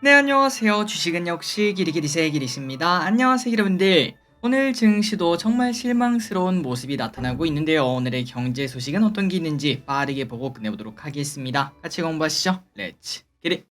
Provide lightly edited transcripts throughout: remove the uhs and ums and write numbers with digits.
네, 안녕하세요. 주식은 역시 기리기리세 기리십니다. 안녕하세요, 여러분들. 오늘 증시도 정말 실망스러운 모습이 나타나고 있는데요. 오늘의 경제 소식은 어떤 게 있는지 빠르게 보고 끝내보도록 하겠습니다. 같이 공부하시죠. 렛츠 기리.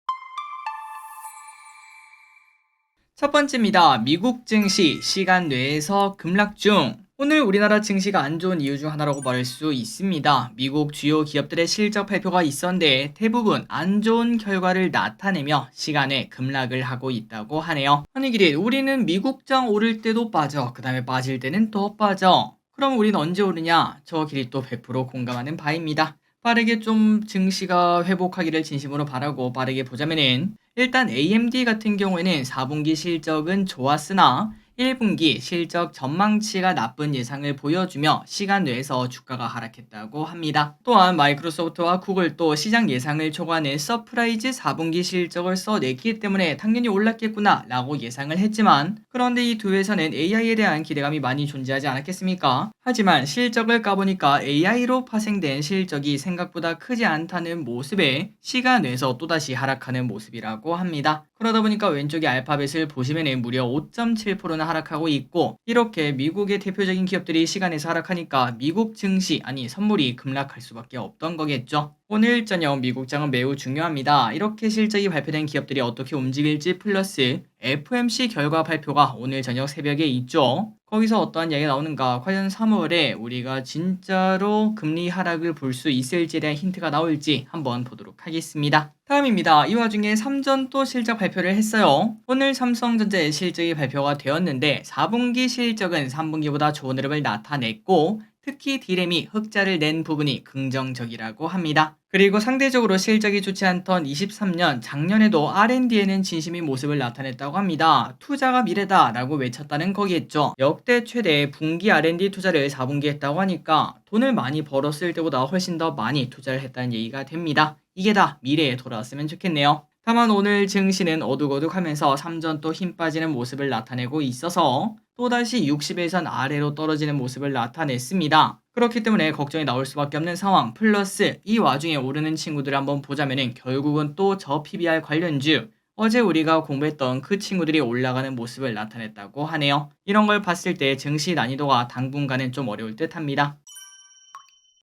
첫 번째입니다. 미국 증시 시간 내에서 급락 중. 오늘 우리나라 증시가 안 좋은 이유 중 하나라고 말할 수 있습니다. 미국 주요 기업들의 실적 발표가 있었는데 대부분 안 좋은 결과를 나타내며 시간에 급락을 하고 있다고 하네요. 아니 길이 우리는 미국장 오를 때도 빠져, 그 다음에 빠질 때는 또 빠져. 그럼 우린 언제 오르냐? 저 길이 또 100% 공감하는 바입니다. 빠르게 좀 증시가 회복하기를 진심으로 바라고 빠르게 보자면은 일단 AMD 같은 경우에는 4분기 실적은 좋았으나 1분기 실적 전망치가 나쁜 예상을 보여주며 시간 내에서 주가가 하락했다고 합니다. 또한 마이크로소프트와 구글도 시장 예상을 초과하는 서프라이즈 4분기 실적을 써냈기 때문에 당연히 올랐겠구나 라고 예상을 했지만, 그런데 이 두 회사는 AI에 대한 기대감이 많이 존재하지 않았겠습니까? 하지만 실적을 까보니까 AI로 파생된 실적이 생각보다 크지 않다는 모습에 시간 내에서 또다시 하락하는 모습이라고 합니다. 그러다 보니까 왼쪽에 알파벳을 보시면 무려 5.7%나 하락하고 있고, 이렇게 미국의 대표적인 기업들이 시간에서 하락하니까 미국 증시, 아니 선물이 급락할 수밖에 없던 거겠죠. 오늘 저녁 미국장은 매우 중요합니다. 이렇게 실적이 발표된 기업들이 어떻게 움직일지 플러스 FOMC 결과 발표가 오늘 저녁 새벽에 있죠. 거기서 어떠한 이야기가 나오는가, 과연 3월에 우리가 진짜로 금리 하락을 볼 수 있을지에 대한 힌트가 나올지 한번 보도록 하겠습니다. 다음입니다. 이 와중에 삼전도 실적 발표를 했어요. 오늘 삼성전자의 실적이 발표가 되었는데 4분기 실적은 3분기보다 좋은 흐름을 나타냈고, 특히 D램이 흑자를 낸 부분이 긍정적이라고 합니다. 그리고 상대적으로 실적이 좋지 않던 23년 작년에도 R&D에는 진심인 모습을 나타냈다고 합니다. 투자가 미래다 라고 외쳤다는 거겠죠. 역대 최대 분기 R&D 투자를 4분기 했다고 하니까 돈을 많이 벌었을 때보다 훨씬 더 많이 투자를 했다는 얘기가 됩니다. 이게 다 미래에 돌아왔으면 좋겠네요. 다만 오늘 증시는 어둑어둑하면서 3전 또 힘 빠지는 모습을 나타내고 있어서 또다시 60에선 아래로 떨어지는 모습을 나타냈습니다. 그렇기 때문에 걱정이 나올 수밖에 없는 상황, 플러스 이 와중에 오르는 친구들을 한번 보자면은 결국은 또 저 PBR 관련주, 어제 우리가 공부했던 그 친구들이 올라가는 모습을 나타냈다고 하네요. 이런 걸 봤을 때 증시 난이도가 당분간은 좀 어려울 듯 합니다.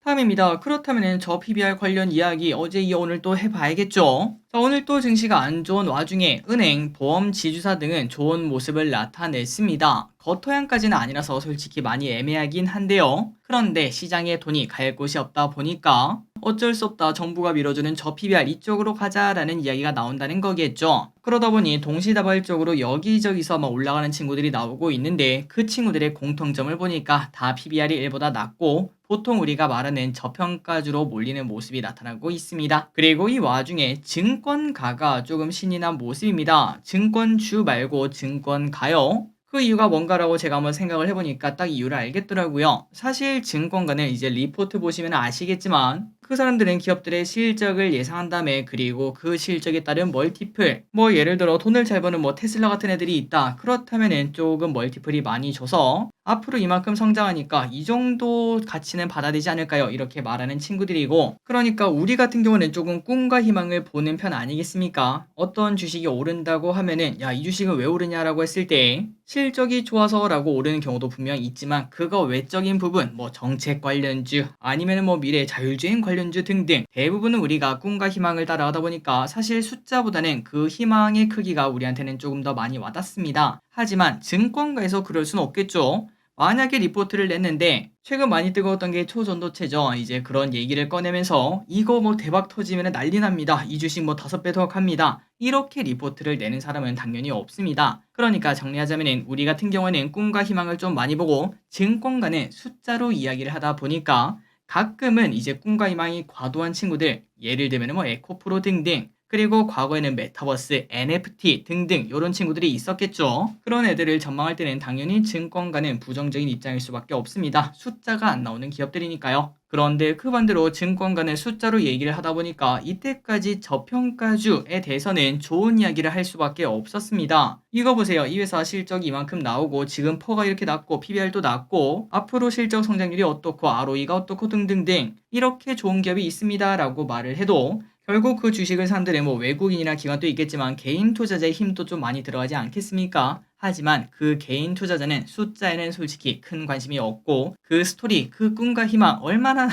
다음입니다. 그렇다면 저 PBR 관련 이야기 어제 이어 오늘 또 해봐야겠죠? 자, 오늘 또 증시가 안 좋은 와중에 은행, 보험, 지주사 등은 좋은 모습을 나타냈습니다. 겉토양까지는 아니라서 솔직히 많이 애매하긴 한데요. 그런데 시장에 돈이 갈 곳이 없다 보니까 어쩔 수 없다, 정부가 밀어주는 저 PBR 이쪽으로 가자라는 이야기가 나온다는 거겠죠. 그러다 보니 동시다발적으로 여기저기서 막 올라가는 친구들이 나오고 있는데, 그 친구들의 공통점을 보니까 다 PBR이 1보다 낮고 보통 우리가 말하는 저평가주로 몰리는 모습이 나타나고 있습니다. 그리고 이 와중에 증권가가 조금 신이 난 모습입니다. 증권주 말고 증권가요. 그 이유가 뭔가라고 제가 한번 생각을 해보니까 딱 이유를 알겠더라고요. 사실 증권가는 이제 리포트 보시면 아시겠지만 그 사람들은 기업들의 실적을 예상한 다음에, 그리고 그 실적에 따른 멀티플, 뭐 예를 들어 돈을 잘 버는 뭐 테슬라 같은 애들이 있다, 그렇다면은 조금 멀티플이 많이 줘서 앞으로 이만큼 성장하니까 이 정도 가치는 받아야 되지 않을까요? 이렇게 말하는 친구들이고, 그러니까 우리 같은 경우는 조금 꿈과 희망을 보는 편 아니겠습니까? 어떤 주식이 오른다고 하면은 야, 이 주식은 왜 오르냐라고 했을 때 실적이 좋아서라고 오르는 경우도 분명 있지만, 그거 외적인 부분, 뭐 정책 관련주 아니면 뭐 미래 자율주행 관련주 등등 대부분은 우리가 꿈과 희망을 따라가다 보니까 사실 숫자보다는 그 희망의 크기가 우리한테는 조금 더 많이 와닿습니다. 하지만 증권가에서 그럴 수는 없겠죠. 만약에 리포트를 냈는데 최근 많이 뜨거웠던 게 초전도체죠. 이제 그런 얘기를 꺼내면서 이거 뭐 대박 터지면 난리 납니다, 이 주식 뭐 5배 더 갑니다, 이렇게 리포트를 내는 사람은 당연히 없습니다. 그러니까 정리하자면 우리 같은 경우에는 꿈과 희망을 좀 많이 보고 증권가는 숫자로 이야기를 하다 보니까 가끔은 이제 꿈과 희망이 과도한 친구들, 예를 들면 뭐 에코프로 등등, 그리고 과거에는 메타버스, NFT 등등 이런 친구들이 있었겠죠. 그런 애들을 전망할 때는 당연히 증권가는 부정적인 입장일 수밖에 없습니다. 숫자가 안 나오는 기업들이니까요. 그런데 그 반대로 증권가는 숫자로 얘기를 하다 보니까 이때까지 저평가주에 대해서는 좋은 이야기를 할 수밖에 없었습니다. 이거 보세요. 이 회사 실적이 이만큼 나오고 지금 퍼가 이렇게 낮고 PBR도 낮고 앞으로 실적 성장률이 어떻고 ROE가 어떻고 등등등 이렇게 좋은 기업이 있습니다 라고 말을 해도 결국 그 주식을 산 데는 뭐 외국인이나 기관도 있겠지만 개인 투자자의 힘도 좀 많이 들어가지 않겠습니까? 하지만 그 개인 투자자는 숫자에는 솔직히 큰 관심이 없고 그 스토리, 그 꿈과 희망 얼마나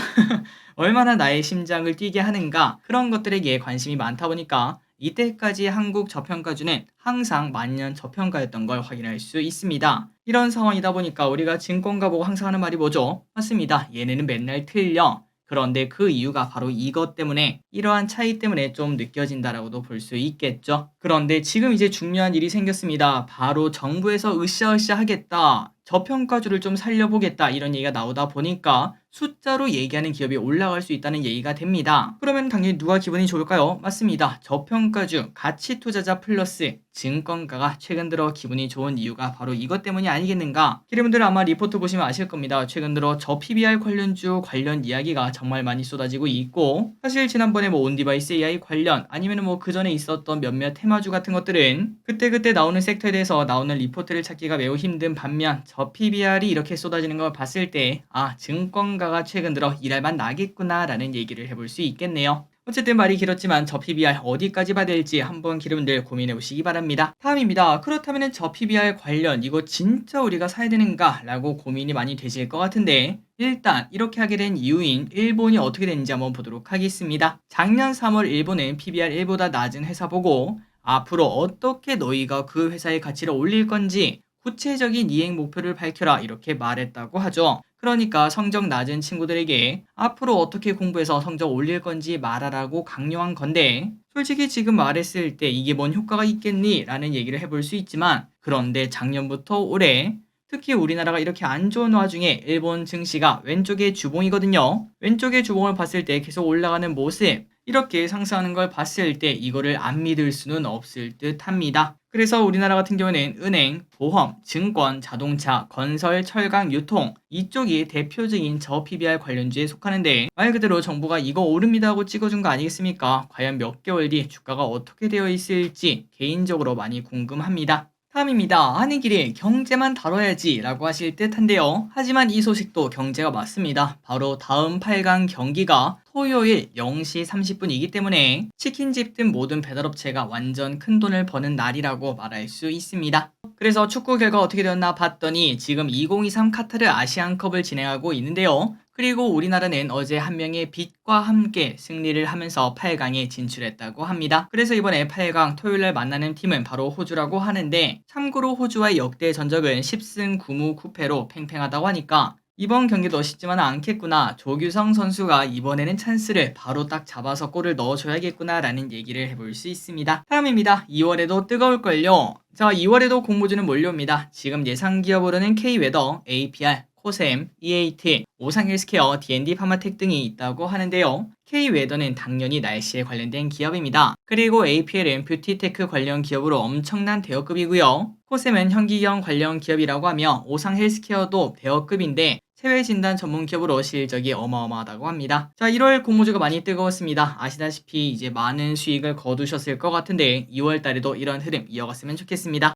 얼마나 나의 심장을 뛰게 하는가 그런 것들에게 관심이 많다 보니까 이때까지 한국 저평가주는 항상 만년 저평가였던 걸 확인할 수 있습니다. 이런 상황이다 보니까 우리가 증권가 보고 항상 하는 말이 뭐죠? 맞습니다. 얘네는 맨날 틀려. 그런데 그 이유가 바로 이것 때문에 이러한 차이 때문에 좀 느껴진다라고도 볼 수 있겠죠. 그런데 지금 이제 중요한 일이 생겼습니다. 바로 정부에서 으쌰으쌰 하겠다. 저평가주를 좀 살려보겠다 이런 얘기가 나오다 보니까 숫자로 얘기하는 기업이 올라갈 수 있다는 얘기가 됩니다. 그러면 당연히 누가 기분이 좋을까요? 맞습니다. 저평가주, 가치투자자 플러스 증권가가 최근 들어 기분이 좋은 이유가 바로 이것 때문이 아니겠는가? 여러분들 아마 리포트 보시면 아실 겁니다. 최근 들어 저 PBR 관련주 관련 이야기가 정말 많이 쏟아지고 있고 사실 지난번에 뭐 온디바이스 AI 관련 아니면 뭐 그전에 있었던 몇몇 테마주 같은 것들은 그때그때 나오는 섹터에 대해서 나오는 리포트를 찾기가 매우 힘든 반면 저 PBR이 이렇게 쏟아지는 걸 봤을 때 증권가가 최근 들어 일할 만 나겠구나 라는 얘기를 해볼 수 있겠네요. 어쨌든 말이 길었지만 저 PBR 어디까지 봐야 될지 한번 여러분들 고민해 보시기 바랍니다. 다음입니다. 그렇다면 저 PBR 관련 이거 진짜 우리가 사야 되는가 라고 고민이 많이 되실 것 같은데 일단 이렇게 하게 된 이유인 일본이 어떻게 됐는지 한번 보도록 하겠습니다. 작년 3월 일본은 PBR 1보다 낮은 회사 보고 앞으로 어떻게 너희가 그 회사의 가치를 올릴 건지 구체적인 이행 목표를 밝혀라 이렇게 말했다고 하죠. 그러니까 성적 낮은 친구들에게 앞으로 어떻게 공부해서 성적 올릴 건지 말하라고 강요한 건데 솔직히 지금 말했을 때 이게 뭔 효과가 있겠니? 라는 얘기를 해볼 수 있지만 그런데 작년부터 올해 특히 우리나라가 이렇게 안 좋은 와중에 일본 증시가 왼쪽의 주봉이거든요. 왼쪽의 주봉을 봤을 때 계속 올라가는 모습 이렇게 상승하는 걸 봤을 때 이거를 안 믿을 수는 없을 듯 합니다. 그래서 우리나라 같은 경우는 은행, 보험, 증권, 자동차, 건설, 철강, 유통 이쪽이 대표적인 저 PBR 관련주에 속하는데 말 그대로 정부가 이거 오릅니다 하고 찍어준 거 아니겠습니까? 과연 몇 개월 뒤 주가가 어떻게 되어 있을지 개인적으로 많이 궁금합니다. 다음입니다. 하는 길에 경제만 다뤄야지 라고 하실 듯한데요. 하지만 이 소식도 경제가 맞습니다. 바로 다음 8강 경기가 토요일 0시 30분이기 때문에 치킨집 등 모든 배달업체가 완전 큰 돈을 버는 날이라고 말할 수 있습니다. 그래서 축구 결과 어떻게 되었나 봤더니 지금 2023 카타르 아시안컵을 진행하고 있는데요. 그리고 우리나라는 어제 한 명의 빛과 함께 승리를 하면서 8강에 진출했다고 합니다. 그래서 이번에 8강 토요일날 만나는 팀은 바로 호주라고 하는데 참고로 호주와의 역대 전적은 10승 9무 9패로 팽팽하다고 하니까 이번 경기도 쉽지만은 않겠구나. 조규성 선수가 이번에는 찬스를 바로 딱 잡아서 골을 넣어줘야겠구나 라는 얘기를 해볼 수 있습니다. 다음입니다. 2월에도 뜨거울걸요. 자, 2월에도 공모주는 몰려옵니다. 지금 예상 기업으로는 K웨더, APR, 코셈, EAT, 오상헬스케어, D&D 파마텍 등이 있다고 하는데요. K웨더는 당연히 날씨에 관련된 기업입니다. 그리고 APL은 뷰티테크 관련 기업으로 엄청난 대여급이고요. 코셈은 현기경 관련 기업이라고 하며 오상헬스케어도 대여급인데 해외진단 전문 기업으로 실적이 어마어마하다고 합니다. 자, 1월 공모주가 많이 뜨거웠습니다. 아시다시피 이제 많은 수익을 거두셨을 것 같은데 2월 달에도 이런 흐름 이어갔으면 좋겠습니다.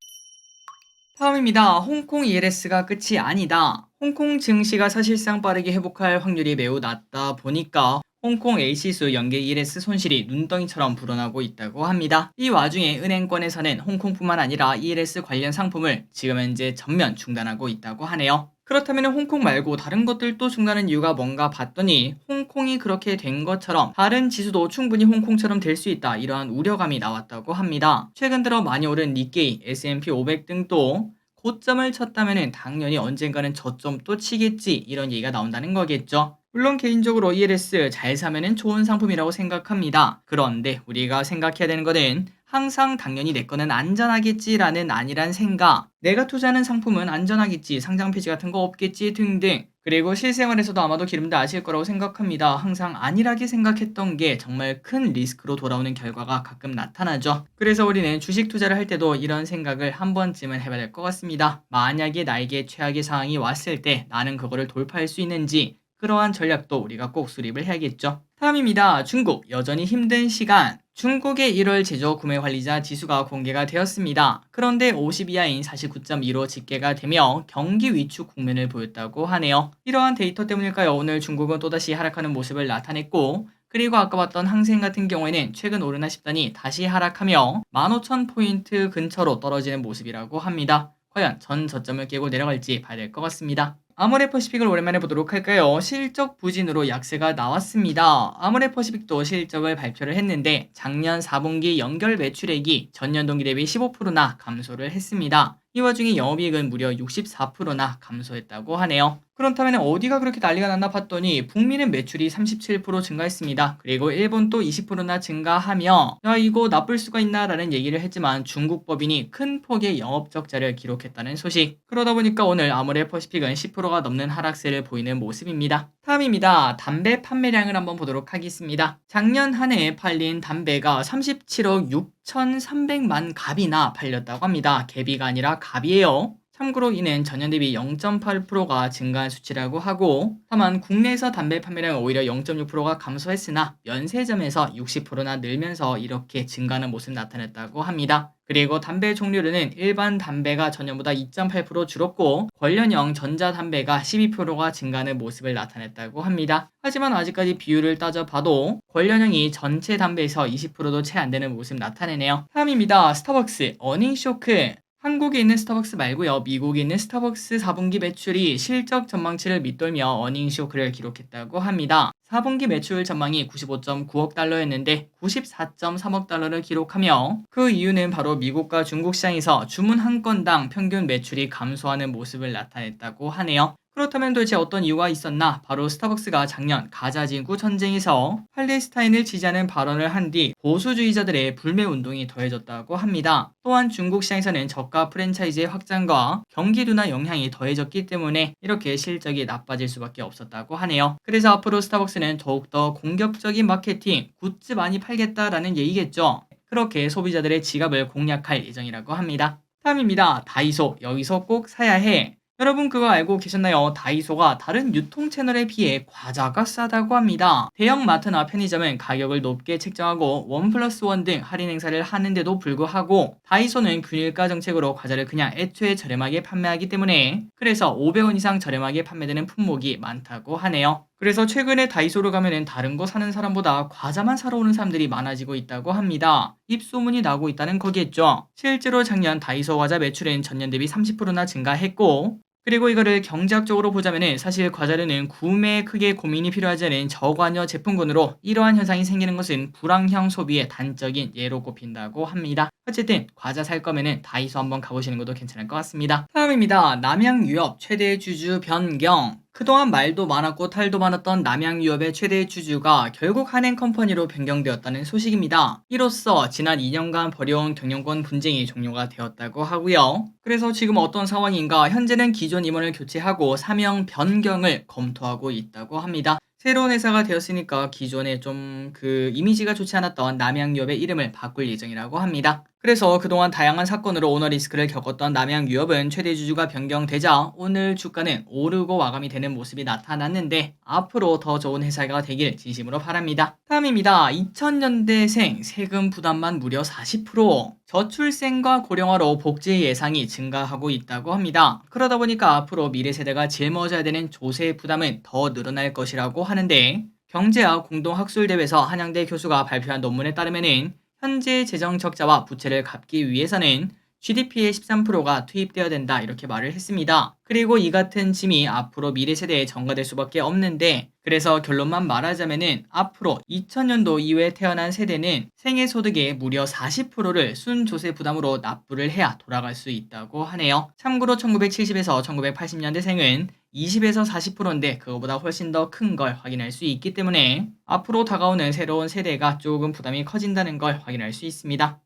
다음입니다. 홍콩 ELS가 끝이 아니다. 홍콩 증시가 사실상 빠르게 회복할 확률이 매우 낮다 보니까 홍콩 A시수 연계 ELS 손실이 눈덩이처럼 불어나고 있다고 합니다. 이 와중에 은행권에서는 홍콩뿐만 아니라 ELS 관련 상품을 지금 현재 전면 중단하고 있다고 하네요. 그렇다면 홍콩 말고 다른 것들도 중단한 이유가 뭔가 봤더니 홍콩이 그렇게 된 것처럼 다른 지수도 충분히 홍콩처럼 될 수 있다 이러한 우려감이 나왔다고 합니다. 최근 들어 많이 오른 니케이, S&P 500 등도 고점을 쳤다면 당연히 언젠가는 저점 또 치겠지 이런 얘기가 나온다는 거겠죠. 물론 개인적으로 ELS 잘 사면은 좋은 상품이라고 생각합니다. 그런데 우리가 생각해야 되는 거는 항상 당연히 내 거는 안전하겠지라는 아니란 생각, 내가 투자하는 상품은 안전하겠지, 상장 폐지 같은 거 없겠지 등등. 그리고 실생활에서도 아마도 여러분들 아실 거라고 생각합니다. 항상 안일하게 생각했던 게 정말 큰 리스크로 돌아오는 결과가 가끔 나타나죠. 그래서 우리는 주식 투자를 할 때도 이런 생각을 한 번쯤은 해봐야 될 것 같습니다. 만약에 나에게 최악의 상황이 왔을 때 나는 그거를 돌파할 수 있는지 그러한 전략도 우리가 꼭 수립을 해야겠죠. 다음입니다. 중국 여전히 힘든 시간. 중국의 1월 제조 구매 관리자 지수가 공개가 되었습니다. 그런데 50 이하인 49.2로 집계가 되며 경기 위축 국면을 보였다고 하네요. 이러한 데이터 때문일까요? 오늘 중국은 또다시 하락하는 모습을 나타냈고 그리고 아까 봤던 항생 같은 경우에는 최근 오르나 싶더니 다시 하락하며 15,000포인트 근처로 떨어지는 모습이라고 합니다. 과연 전 저점을 깨고 내려갈지 봐야 될 것 같습니다. 아모레퍼시픽을 오랜만에 보도록 할까요? 실적 부진으로 약세가 나왔습니다. 아모레퍼시픽도 실적을 발표를 했는데 작년 4분기 연결 매출액이 전년 동기 대비 15%나 감소를 했습니다. 이 와중에 영업이익은 무려 64%나 감소했다고 하네요. 그렇다면 어디가 그렇게 난리가 났나 봤더니 북미는 매출이 37% 증가했습니다. 그리고 일본도 20%나 증가하며 야 이거 나쁠 수가 있나 라는 얘기를 했지만 중국 법인이 큰 폭의 영업 적자를 기록했다는 소식. 그러다 보니까 오늘 아모레퍼시픽은 10%가 넘는 하락세를 보이는 모습입니다. 다음입니다. 담배 판매량을 한번 보도록 하겠습니다. 작년 한 해 팔린 담배가 37억 6,300만 갑이나 팔렸다고 합니다. 개비가 아니라 갑이에요. 참고로 이는 전년 대비 0.8%가 증가한 수치라고 하고 다만 국내에서 담배 판매량은 오히려 0.6%가 감소했으나 면세점에서 60%나 늘면서 이렇게 증가하는 모습 나타냈다고 합니다. 그리고 담배 종류로는 일반 담배가 전년보다 2.8% 줄었고 관련형 전자담배가 12%가 증가하는 모습을 나타냈다고 합니다. 하지만 아직까지 비율을 따져봐도 관련형이 전체 담배에서 20%도 채 안되는 모습 나타내네요. 다음입니다. 스타벅스 어닝쇼크. 한국에 있는 스타벅스 말고요. 미국에 있는 스타벅스 4분기 매출이 실적 전망치를 밑돌며 어닝쇼크를 기록했다고 합니다. 4분기 매출 전망이 95.9억 달러였는데 94.3억 달러를 기록하며 그 이유는 바로 미국과 중국 시장에서 주문 한 건당 평균 매출이 감소하는 모습을 나타냈다고 하네요. 그렇다면 도대체 어떤 이유가 있었나? 바로 스타벅스가 작년 가자 지구 전쟁에서 팔레스타인을 지지하는 발언을 한 뒤 보수주의자들의 불매 운동이 더해졌다고 합니다. 또한 중국 시장에서는 저가 프랜차이즈의 확장과 경기 둔화 영향이 더해졌기 때문에 이렇게 실적이 나빠질 수밖에 없었다고 하네요. 그래서 앞으로 스타벅스는 더욱더 공격적인 마케팅, 굿즈 많이 팔겠다라는 얘기겠죠. 그렇게 소비자들의 지갑을 공략할 예정이라고 합니다. 다음입니다. 다이소. 여기서 꼭 사야 해. 여러분 그거 알고 계셨나요? 다이소가 다른 유통 채널에 비해 과자가 싸다고 합니다. 대형 마트나 편의점은 가격을 높게 책정하고 1+1 등 할인 행사를 하는데도 불구하고 다이소는 균일가 정책으로 과자를 그냥 애초에 저렴하게 판매하기 때문에 그래서 500원 이상 저렴하게 판매되는 품목이 많다고 하네요. 그래서 최근에 다이소를 가면은 다른 거 사는 사람보다 과자만 사러 오는 사람들이 많아지고 있다고 합니다. 입소문이 나고 있다는 거겠죠. 실제로 작년 다이소 과자 매출은 전년 대비 30%나 증가했고 그리고 이거를 경제학적으로 보자면은 사실 과자류는 구매에 크게 고민이 필요하지 않은 저관여 제품군으로 이러한 현상이 생기는 것은 불황형 소비의 단적인 예로 꼽힌다고 합니다. 어쨌든 과자 살 거면은 다이소 한번 가보시는 것도 괜찮을 것 같습니다. 다음입니다. 남양유업 최대 주주 변경. 그동안 말도 많았고 탈도 많았던 남양유업의 최대 주주가 결국 한행컴퍼니로 변경되었다는 소식입니다. 이로써 지난 2년간 벌여온 경영권 분쟁이 종료가 되었다고 하고요. 그래서 지금 어떤 상황인가 현재는 기존 임원을 교체하고 사명 변경을 검토하고 있다고 합니다. 새로운 회사가 되었으니까 기존에 좀 이미지가 좋지 않았던 남양유업의 이름을 바꿀 예정이라고 합니다. 그래서 그동안 다양한 사건으로 오너 리스크를 겪었던 남양유업은 최대 주주가 변경되자 오늘 주가는 오르고 마감이 되는 모습이 나타났는데 앞으로 더 좋은 회사가 되길 진심으로 바랍니다. 다음입니다. 2000년대생 세금 부담만 무려 40%. 저출생과 고령화로 복지 예상이 증가하고 있다고 합니다. 그러다 보니까 앞으로 미래 세대가 짊어져야 되는 조세 부담은 더 늘어날 것이라고 하는데 경제학 공동학술대회에서 한양대 교수가 발표한 논문에 따르면은 현재 재정 적자와 부채를 갚기 위해서는 GDP의 13%가 투입되어야 된다 이렇게 말을 했습니다. 그리고 이 같은 짐이 앞으로 미래 세대에 전가될 수밖에 없는데 그래서 결론만 말하자면은 앞으로 2000년도 이후에 태어난 세대는 생애소득의 무려 40%를 순조세 부담으로 납부를 해야 돌아갈 수 있다고 하네요. 참고로 1970에서 1980년대생은 20에서 40%인데 그거보다 훨씬 더 큰 걸 확인할 수 있기 때문에 앞으로 다가오는 새로운 세대가 조금 부담이 커진다는 걸 확인할 수 있습니다.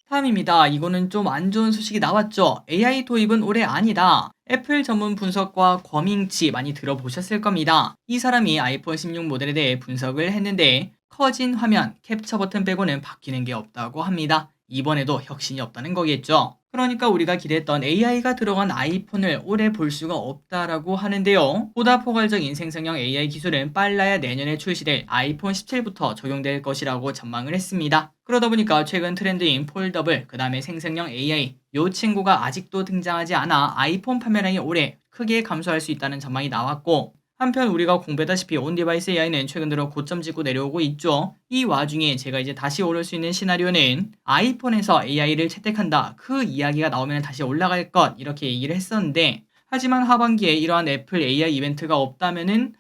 다음입니다. 이거는 좀 안 좋은 소식이 나왔죠. AI 도입은 올해 아니다. 애플 전문 분석과 거밍치 많이 들어보셨을 겁니다. 이 사람이 아이폰 16 모델에 대해 분석을 했는데 커진 화면, 캡처 버튼 빼고는 바뀌는 게 없다고 합니다. 이번에도 혁신이 없다는 거겠죠. 그러니까 우리가 기대했던 AI가 들어간 아이폰을 올해 볼 수가 없다라고 하는데요. 보다 포괄적인 생성형 AI 기술은 빨라야 내년에 출시될 아이폰 17부터 적용될 것이라고 전망을 했습니다. 그러다 보니까 최근 트렌드인 폴더블, 그 다음에 생성형 AI, 요 친구가 아직도 등장하지 않아 아이폰 판매량이 올해 크게 감소할 수 있다는 전망이 나왔고 한편 우리가 공부했다시피 온디바이스 AI는 최근 들어 고점 찍고 내려오고 있죠. 이 와중에 제가 이제 다시 오를 수 있는 시나리오는 아이폰에서 AI를 채택한다. 그 이야기가 나오면 다시 올라갈 것 이렇게 얘기를 했었는데 하지만 하반기에 이러한 애플 AI 이벤트가 없다면은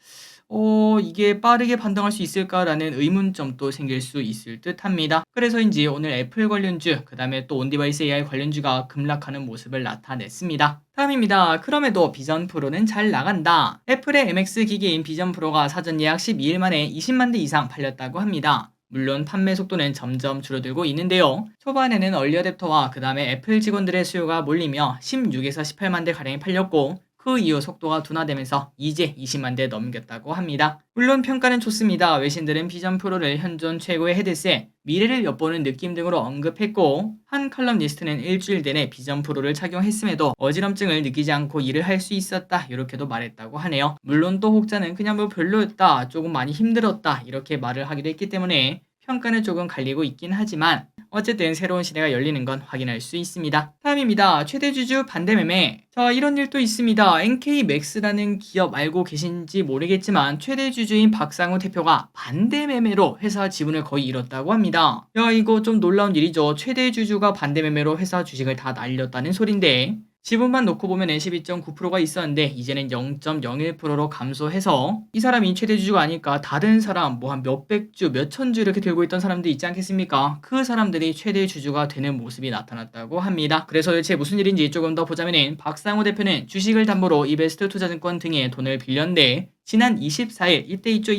이게 빠르게 반등할 수 있을까라는 의문점도 생길 수 있을 듯 합니다. 그래서인지 오늘 애플 관련주, 그 다음에 또 온디바이스 AI 관련주가 급락하는 모습을 나타냈습니다. 다음입니다. 그럼에도 비전 프로는 잘 나간다. 애플의 MX 기기인 비전 프로가 사전 예약 12일 만에 20만 대 이상 팔렸다고 합니다. 물론 판매 속도는 점점 줄어들고 있는데요. 초반에는 얼리 어댑터와 그 다음에 애플 직원들의 수요가 몰리며 16에서 18만 대 가량이 팔렸고 그 이후 속도가 둔화되면서 이제 20만 대 넘겼다고 합니다. 물론 평가는 좋습니다. 외신들은 비전 프로를 현존 최고의 헤드셋, 미래를 엿보는 느낌 등으로 언급했고 한 칼럼니스트는 일주일 내내 비전 프로를 착용했음에도 어지럼증을 느끼지 않고 일을 할 수 있었다 이렇게도 말했다고 하네요. 물론 또 혹자는 그냥 뭐 별로였다, 조금 많이 힘들었다 이렇게 말을 하기도 했기 때문에 평가는 조금 갈리고 있긴 하지만 어쨌든 새로운 시대가 열리는 건 확인할 수 있습니다. 다음입니다. 최대 주주 반대 매매. 자, 이런 일도 있습니다. NK맥스라는 기업 알고 계신지 모르겠지만 최대 주주인 박상우 대표가 반대 매매로 회사 지분을 거의 잃었다고 합니다. 야, 이거 좀 놀라운 일이죠. 최대 주주가 반대 매매로 회사 주식을 다 날렸다는 소린데 지분만 놓고 보면 12.9%가 있었는데 이제는 0.01%로 감소해서 이 사람이 최대 주주가 아닐까 다른 사람 뭐 한 몇백 주, 몇천 주 이렇게 들고 있던 사람들 있지 않겠습니까? 그 사람들이 최대 주주가 되는 모습이 나타났다고 합니다. 그래서 대체 무슨 일인지 조금 더 보자면은 박상우 대표는 주식을 담보로 이베스트 투자증권 등에 돈을 빌렸는데 지난 24일 이때 있죠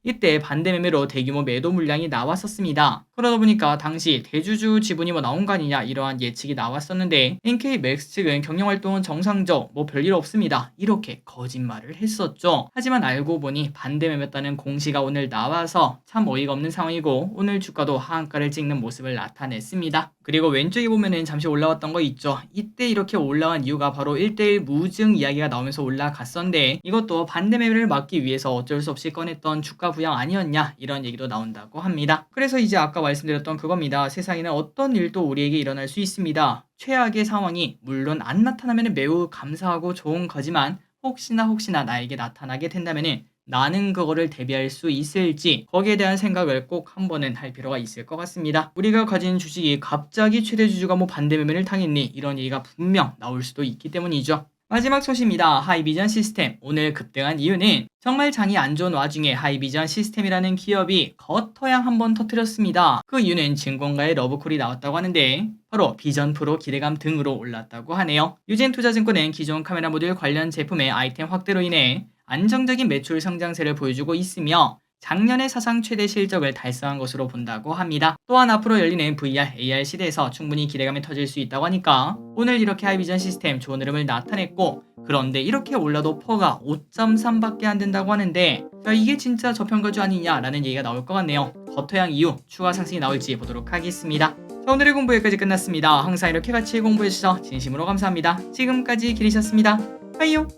이때 반대 매매로 대규모 매도 물량이 나왔었습니다. 그러다 보니까 당시 대주주 지분이 뭐 나온 거 아니냐 이러한 예측이 나왔었는데 NK맥스 측은 경영활동은 정상적, 뭐 별일 없습니다. 이렇게 거짓말을 했었죠. 하지만 알고 보니 반대 매매했다는 공시가 오늘 나와서 참 어이가 없는 상황이고 오늘 주가도 하한가를 찍는 모습을 나타냈습니다. 그리고 왼쪽에 보면은 잠시 올라왔던 거 있죠. 이때 이렇게 올라간 이유가 바로 1대1 무증 이야기가 나오면서 올라갔었는데 이것도 반대 매매를 막기 위해서 어쩔 수 없이 꺼냈던 주가 부양 아니었냐 이런 얘기도 나온다고 합니다. 그래서 이제 아까 말씀드렸던 그겁니다. 세상에는 어떤 일도 우리에게 일어날 수 있습니다. 최악의 상황이 물론 안 나타나면 매우 감사하고 좋은 거지만 혹시나 나에게 나타나게 된다면 나는 그거를 대비할 수 있을지 거기에 대한 생각을 꼭 한 번은 할 필요가 있을 것 같습니다. 우리가 가진 주식이 갑자기 최대 주주가 뭐 반대 매매를 당했니 이런 얘기가 분명 나올 수도 있기 때문이죠. 마지막 소식입니다. 하이비전 시스템. 오늘 급등한 이유는 정말 장이 안 좋은 와중에 하이비전 시스템이라는 기업이 겉터양 한번 터뜨렸습니다. 그 이유는 증권가의 러브콜이 나왔다고 하는데 바로 비전 프로 기대감 등으로 올랐다고 하네요. 유진투자증권은 기존 카메라 모듈 관련 제품의 아이템 확대로 인해 안정적인 매출 성장세를 보여주고 있으며 작년의 사상 최대 실적을 달성한 것으로 본다고 합니다. 또한 앞으로 열리는 VR, AR 시대에서 충분히 기대감이 터질 수 있다고 하니까 오늘 이렇게 하이비전 시스템 좋은 흐름을 나타냈고 그런데 이렇게 올라도 퍼가 5.3밖에 안 된다고 하는데 야, 이게 진짜 저평가주 아니냐라는 얘기가 나올 것 같네요. 버터양 이후 추가 상승이 나올지 보도록 하겠습니다. 자, 오늘의 공부 여기까지 끝났습니다. 항상 이렇게 같이 공부해주셔서 진심으로 감사합니다. 지금까지 기리셨습니다. 빠이요.